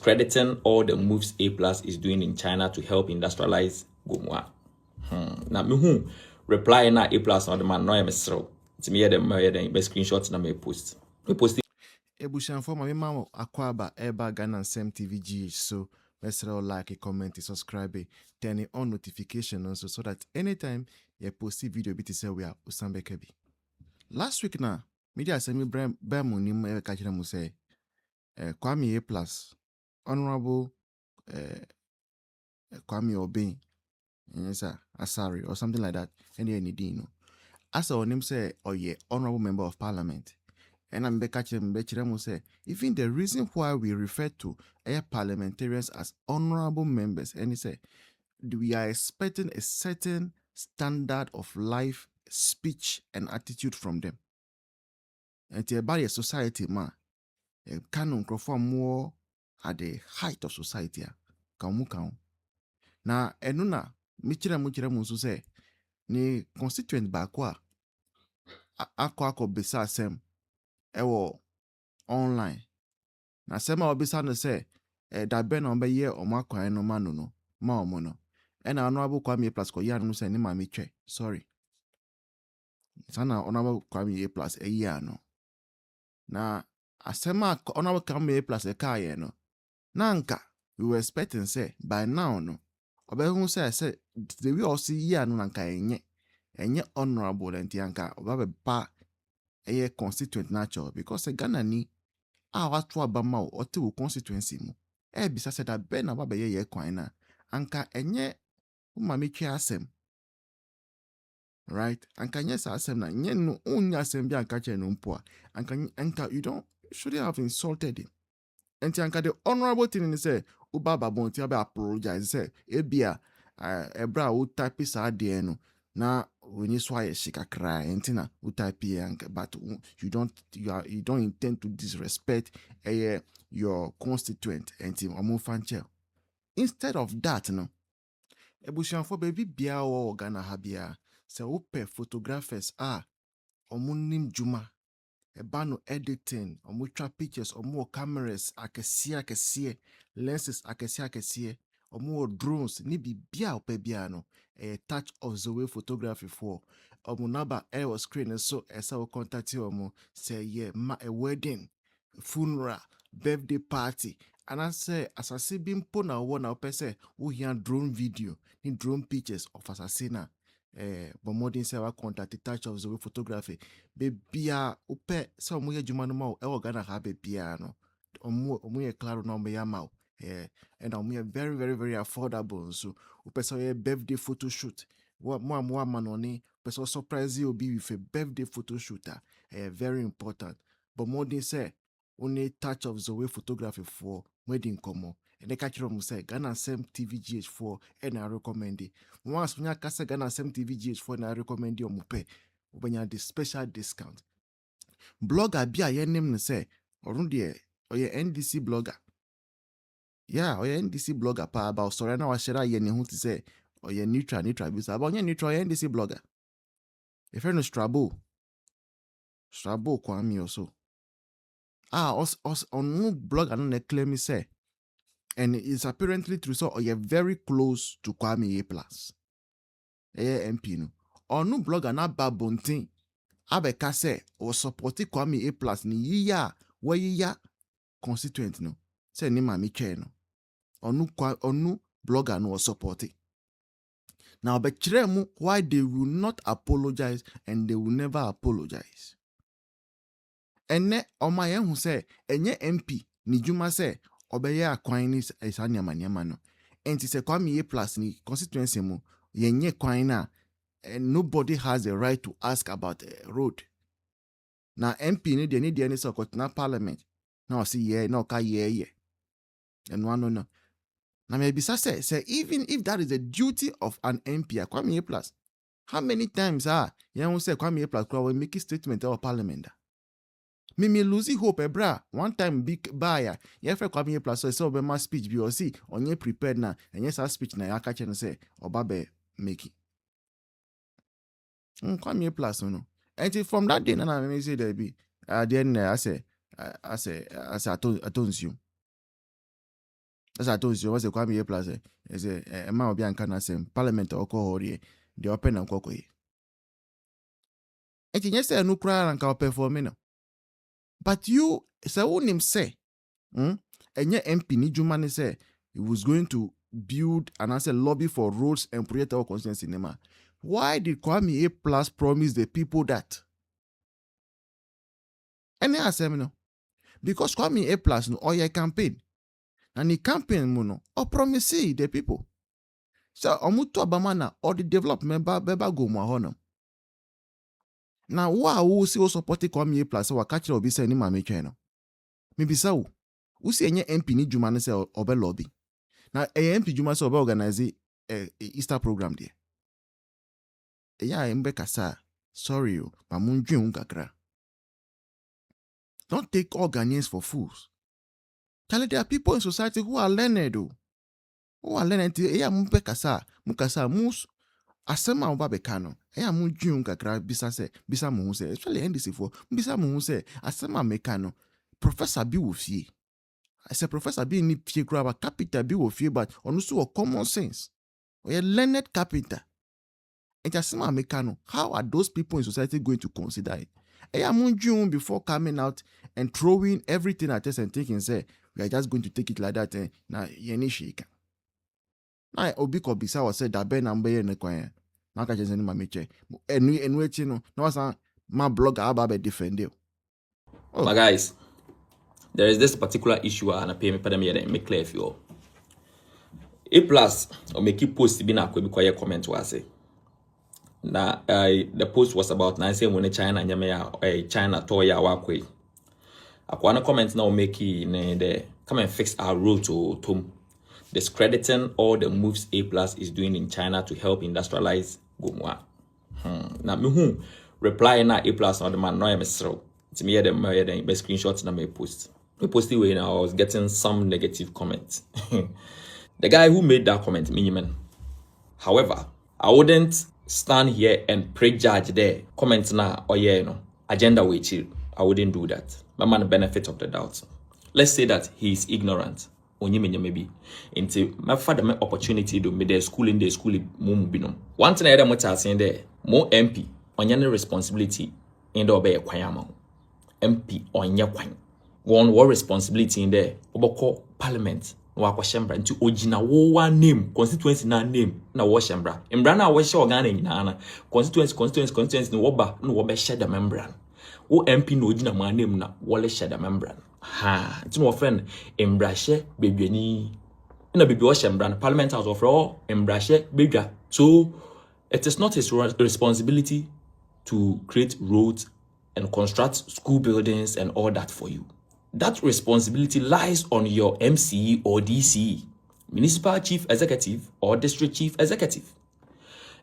discrediting all the moves APlus is doing in China to help industrialize Gomoa. Now, me reply na APlus na the man no am sro. It's me the screenshot na me post. Me post Ebushanfo ma mema akwaba eba Ghana Nsem TV GH, so let's like, comment, subscribe, turn on notification also so that anytime you post a video bit say we are Usambekebi. Last week na media say me brand nim e ka kire mu say Kwame APlus honorable Kwame Obin yes Asari or something like that any dino as our name say honorable member of parliament. And I'm say, even the reason why we refer to parliamentarians as honorable members, and he say, we are expecting a certain standard of life, speech, and attitude from them. And about a society, canon perform more at the height of society. Now, enuna, michira say, ni constituent bakwa, ako besa sem, ewo online. Na sema obisa no say da be na be ye omo akwan no ma no ma omo no e na honorable Kwame APlus ko ya no say ni ma me twe sorry sana honorable Kwame APlus ya no na asema honorable Kwame APlus ka ye no na nka we were expecting say by now no obehu say the way o see ya no nka enye honorable entianka oba be pa constituent natural because Ghana ni watu abama ote wo constituency mu bisa said that ben na baba ye kwan na anka enye umametwe asem right anka nye sa asem na nye no unya asem bi anka che no mpo anka you shouldn't have insulted him enti anka the honorable thing ni say ubaba bonti abi apologize say ebia ebra wo type sa de no na when you swire shika cry entina utype but you don't intend to disrespect your constituent enti fanche. Instead of that no ebushanfo baby bia wo Ghana ha bia se upe photographers nim juma ebano editing twa pictures cameras akese lenses akese drones ni bibia ope bia no touch of the way photography for naba was screen so esa wo contact say a wedding funeral birthday party and I say asase bi mpo na wo na opese wo hia drone video ni drone pictures of asasina modern say wa contact touch of the way photography bebia upe say ye juma no ma e Ghana ha bebia no ye claro na ya ma and very very very affordable so upe birthday photo shoot more manoni person surprise you be with a birthday photo shooter very important but modern say only touch of the way photography for wedding komo and they catch them say Ghana Nsem TV GH4 and I recommend it once when you say Ghana Nsem TV GH4 and I recommend you mupe when you the special discount blogger bia your name say or ye NDC blogger or ye NDC blogger pa about sorry na wa share ye ne hu ti say or ye neutral bi say about ye neutral NDC blogger if you no Strabo Kwame also on no blog and on claim say and it's apparently true so you're very close to Kwame APlus MP no on no blog and babontin abeka say or support Kwame APlus ni yiya where yiya constituent no say ni mami che no on no blogger no support it now but why they will not apologize and they will never apologize. Ene omaye hu se enye MP ni juma se obeye akwan ni esa niamaniama no enti se Kwame APlus ni constituency mu yenye kwan na nobody has the right to ask about a road na MP ni de ni so kotina parliament na o si ye na o ka ye eno no na me bisa say even if that is the duty of an MP Kwame APlus how many times yen hu se Kwame APlus will make a statement of parliament me lose hope bra one time big buyer ye fe Kwame APlus so be ma speech bi o si onye prepared na enye sa speech na ya ka che no say oba be make Kwame APlus no and from that day na me say there be then I say I don't assume As I told you, what's a Kwame APlus? Is a man of Bianca Sam, Parliament or Cohori, the open and cocoy. And yes, I no cry and can perform. But you, so him say, and your MP Nijumani say he was going to build and answer lobby for roads and project our conscience cinema. Why did Kwame APlus promise the people that? And I say, no, because Kwame APlus no oil campaign. And the campaign no or promise the people. So omuto abamana or the development beba Gomoa hono. Now who see support Kwame APlus or catch obi say ni maamɛ twɛn no. Maybe so. Who see any MP ni juma ne say obe lobby. Now MP juma say obe organize Easter program there. Embe kasa. Sorry o, but munjun kakra. Don't take all Ghanaians for fools. Tell there are people in society who are learned though. Who are learned till mumpe kasa, mukasa mus asema oba bekano. Munjun kakra bisa mu say, especially NDC for bisa mu say asema mekano. Professor bi wo fie. I say professor bi ni fie kura ba capital bi wo fie but on also a common sense. Or a learned carpenter. And asema mekano. How are those people in society going to consider it? Munjun before coming out and throwing everything at us and thinking say we are just going to take it like that na yeni shika. Na obi ko bisa wa say da be na mbe ye ne kwan. Na ka chese ni mameche. Enu echi no na wasa ma blog aba be defend you. My guys, there is this particular issue and I pay me pay me make clear for you. APlus or make you post be na ko be quiet comment wa say. Na the post was about na say when China nyame ya China toya wa kwai. Akwana comment now make the come and fix our road to Tom. Discrediting all the moves APlus is doing in China to help industrialize Gomoa. Now me reply na APlus on the man no emesro. It's me the screenshots na me post. Me posted when I was getting some negative comments. The guy who made that comment, minimum. However, I wouldn't stand here and prejudge there. Comment na agenda way chill. I wouldn't do that. My man, the benefit of the doubt. Let's say that he is ignorant. Maybe into my father my opportunity to me the school mum binum. One thing I am saying there, more MP on your responsibility in the obey kwayama. MP on your kwan. One war responsibility in there. Oboko parliament. No akwashembra into ojina wo name constituency na name na wo shembra. Mbra na wo she organ na constituency no woba no wo be share the membran. Wo MP no ojina ma name na wo share the membran. Ha, it's no friend embrashe bedwani. Na bebi wo shembra parliament house of all embrashe bedwa. So it is not his responsibility to create roads and construct school buildings and all that for you. That responsibility lies on your MC or DC, municipal chief executive or district chief executive.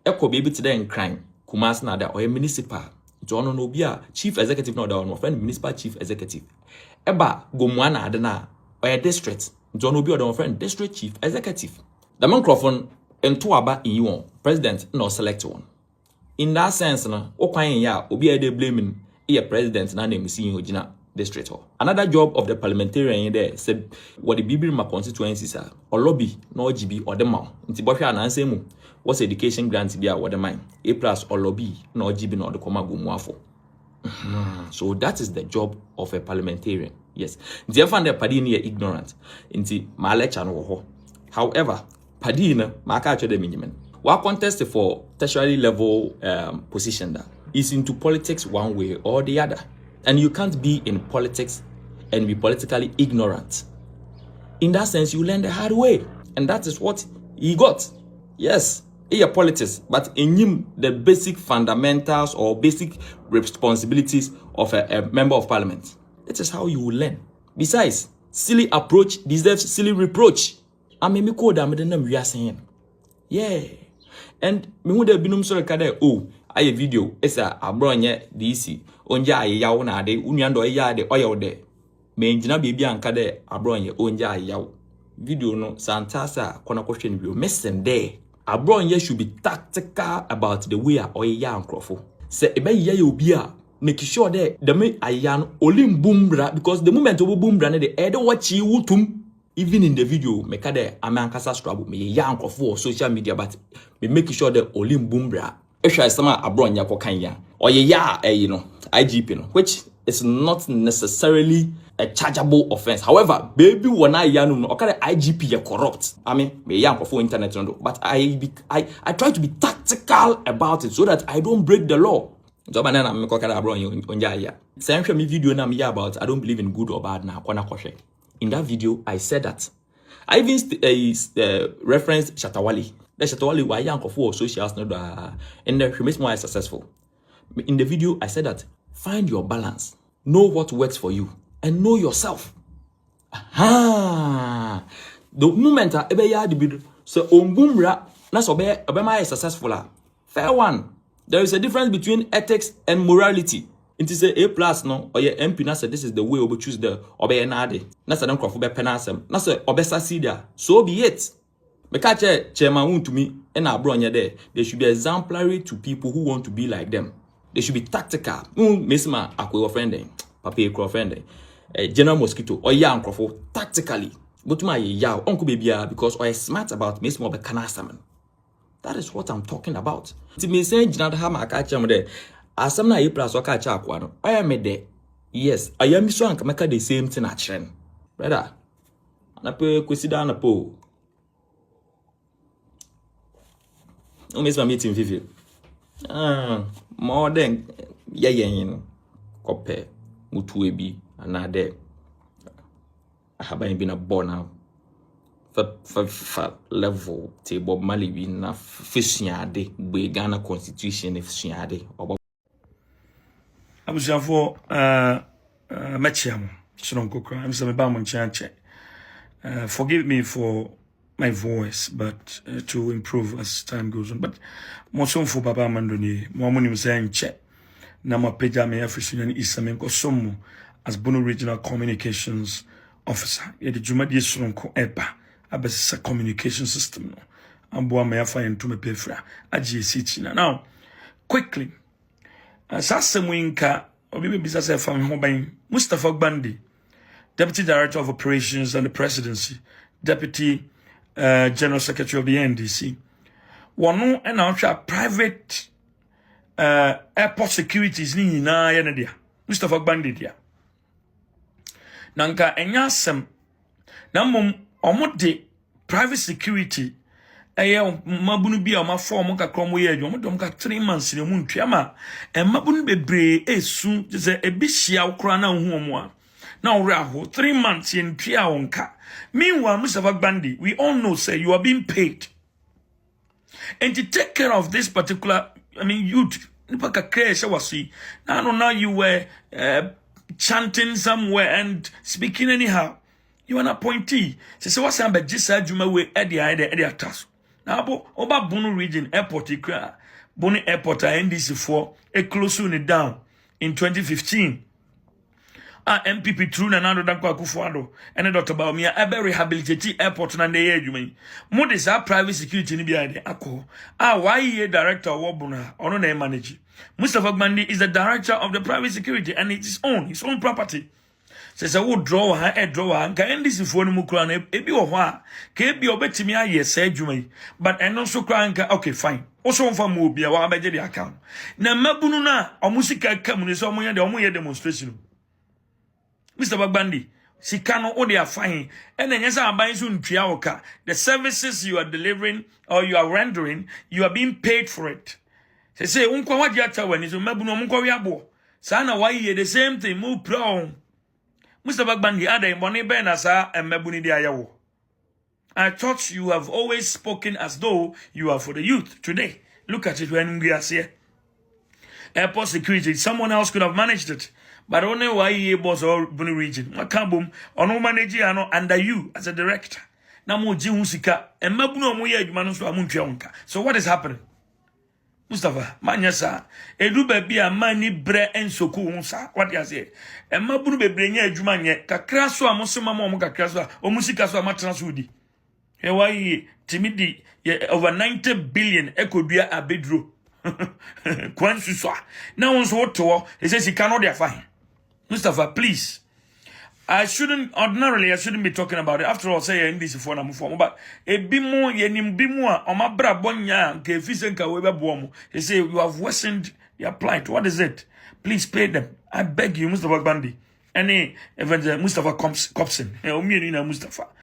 Eko baby today in crime, Kumas na da or municipal. John no be a chief executive no da on friend municipal chief executive. Eba Gomoa na adena or district. John no be on friend district chief executive. The microphone into aba in you president no select one. In that sense no, okwan ya obi e dey blaming e president na name see ojina district. Another job of the parliamentarian there said what the Bibirima constituencies are or lobby no GB or the mount. Nti bohwe na answer mu what's education grant be or the mine APlus or lobby no GB no the Koma Gomoa for. So that is the job of a parliamentarian. Yes. Nti efa the party near ignorant. Nti ma lecture no ho. However, party na ma ka the minimum. Wa contest for tertiary level position that is into politics one way or the other. And you can't be in politics and be politically ignorant. In that sense, you learn the hard way. And that is what he got. Yes, he politics, but in him, the basic fundamentals or basic responsibilities of a member of parliament. That is how you will learn. Besides, silly approach deserves silly reproach. I mean, me code we are saying. Yeah. And me who the binum so kade aye video esa abronye DC onja aye yawo na ade unuando ya de oyo de me ngina bebia anka de abronye onja aye yawo video no santasa kona kohwe ni bio mesen there abronye should be tactical about the way oye ya ankrofo se ebe ye ya obi a make sure there the me aye no olim bumbra because the moment obo bumbra ne de e de wachi wutum Even in the video, me kade amankasa struggle me ya for social media, but me make sure that olim boombra. Esha sama abron ya kokanya. Or you know, IGP no, which is not necessarily a chargeable offense. However, baby when I yanu okay IGP ya corrupt. I mean, me ya for internet no, but I try to be tactical about it so that I don't break the law. Job and I'm kokada abron onja ya. Same me video na me about I don't believe in good or bad na kwana koshe. In that video, I said that. I even referenced Shatawali. The Shatawali were young for socials and the makes more successful. In the video, I said that find your balance, know what works for you, and know yourself. The moment I ever had the video, so Ombumra, that's Obama is successful. Fair one. There is a difference between ethics and morality. It is A+ no or your MP na say this is the way we choose the obey nade. Na say dem crofo be penasem. Na say obesa there. So be it. Because chairman to me and our brother there, they should be exemplary to people who want to be like them. They should be tactical. Mesma akwe offending, papa ekro offending. General Mosquito or young crofo tactically. Go to my yaw uncle baby because I smart about mesma be kanasam. That is what I'm talking about. It me say General Hama akacham there. Asam na APlus waka cha akwa no. I am de. Yes, I am so anka meka the same thing a trend. Brother. Na pe kwesida na po. O mesma meeting vivi. More than yen kope mutu ebi anade. Ahaban bi na born now. For level table Mali bi na fisuade be Ghana constitution fisuade. Abusiafo mechiam Shronkokra. I'm some bam chanche. Forgive me for my voice, but to improve as time goes on. But moson for Baba Mandoni, Momuni saying che. Nama peja me afishin isamen ko somo as Bono Regional Communications Officer. Ye the Juma di Shronko Eba. Abesa communication system no. Amboa me afa entu me pefra. Aji china. Now, quickly. Sasemwinka obibe bisa fam hoban Mustafa Gbandi, Deputy Director of Operations and the Presidency, Deputy General Secretary of the NDC. Wano na private airport securities ni nyina ye ne dia. Mustafa Gbandi dia. Nanka enyasem na mom omode private security mabunu bi a ma form ka kromo ye adwo modom ka 3 months ne mu ntwama mabunu bebre esu je ebihia ukra na hu omo a na ore aho 3 months ye ntwia wonka. Meanwhile, Mustafa Gbandi, we all know say you are being paid and to take care of this particular youth. Now you were chanting somewhere and speaking anyhow. You are an appointee. So what's about just Juma we Eddie task. Now Oba Bono region airport Bono airport NDC for a close unit down in 2015. MPP through Nanado Danko Akufuado and Dr. Baumia Abe rehabilitate airport na ndeye adwuma. Mo de sa private security ni bia de akọ. Why ye director Wobuna ono na manage. Mustafa Gbandi is the director of the private security and it's his own property. Says I would draw her a drawer and can this phone mukran ebi wo ha ka ebi obetimi aye sa adwuma. But eno so kran ka okay fine. Also on from bia wa abeje the account. Na mabunu na omusika kam ni so omoye demonstration. Mr. Gbandi, Sikano Ode are fine, and then yes, I'm buying soon Triaoka. The services you are delivering or you are rendering, you are being paid for it. Say, Uncle, what you are when is a Mabuno Munkoviabo. Sana, why you the same thing, move pro. Mr. Gbandi, Ada, Bonnie Benasa, and Mabuni Diawo. I thought you have always spoken as though you are for the youth today. Look at it when we are here. Airport security, someone else could have managed it. But only why ye boss or Bono region. Makabum, or no manager under you as a director. Namo Jimusika, and Mabuno Moya Manus Amuntionka. So what is happening? Mustafa, Manyasa, Edube be a mani bre and sokunsa. What you say? And Mabunu be bring a Jumanya, Kakraso, Mosuma Moka Krasa, or Musicaswa Matrasudi. Here why timidi over 90 billion echo be a bedroom. Kwansuswa. Now one's what to he says he cannot fine. Mustafa, please. I shouldn't be talking about it. After all, say English for na mufo. But a bimu yenim bimu a omabra bonya nke fisenka webe bomu. They say you have worsened their plight. What is it? Please pay them. I beg you, Mustafa Bandi. Any Mustafa Copson. Mustafa.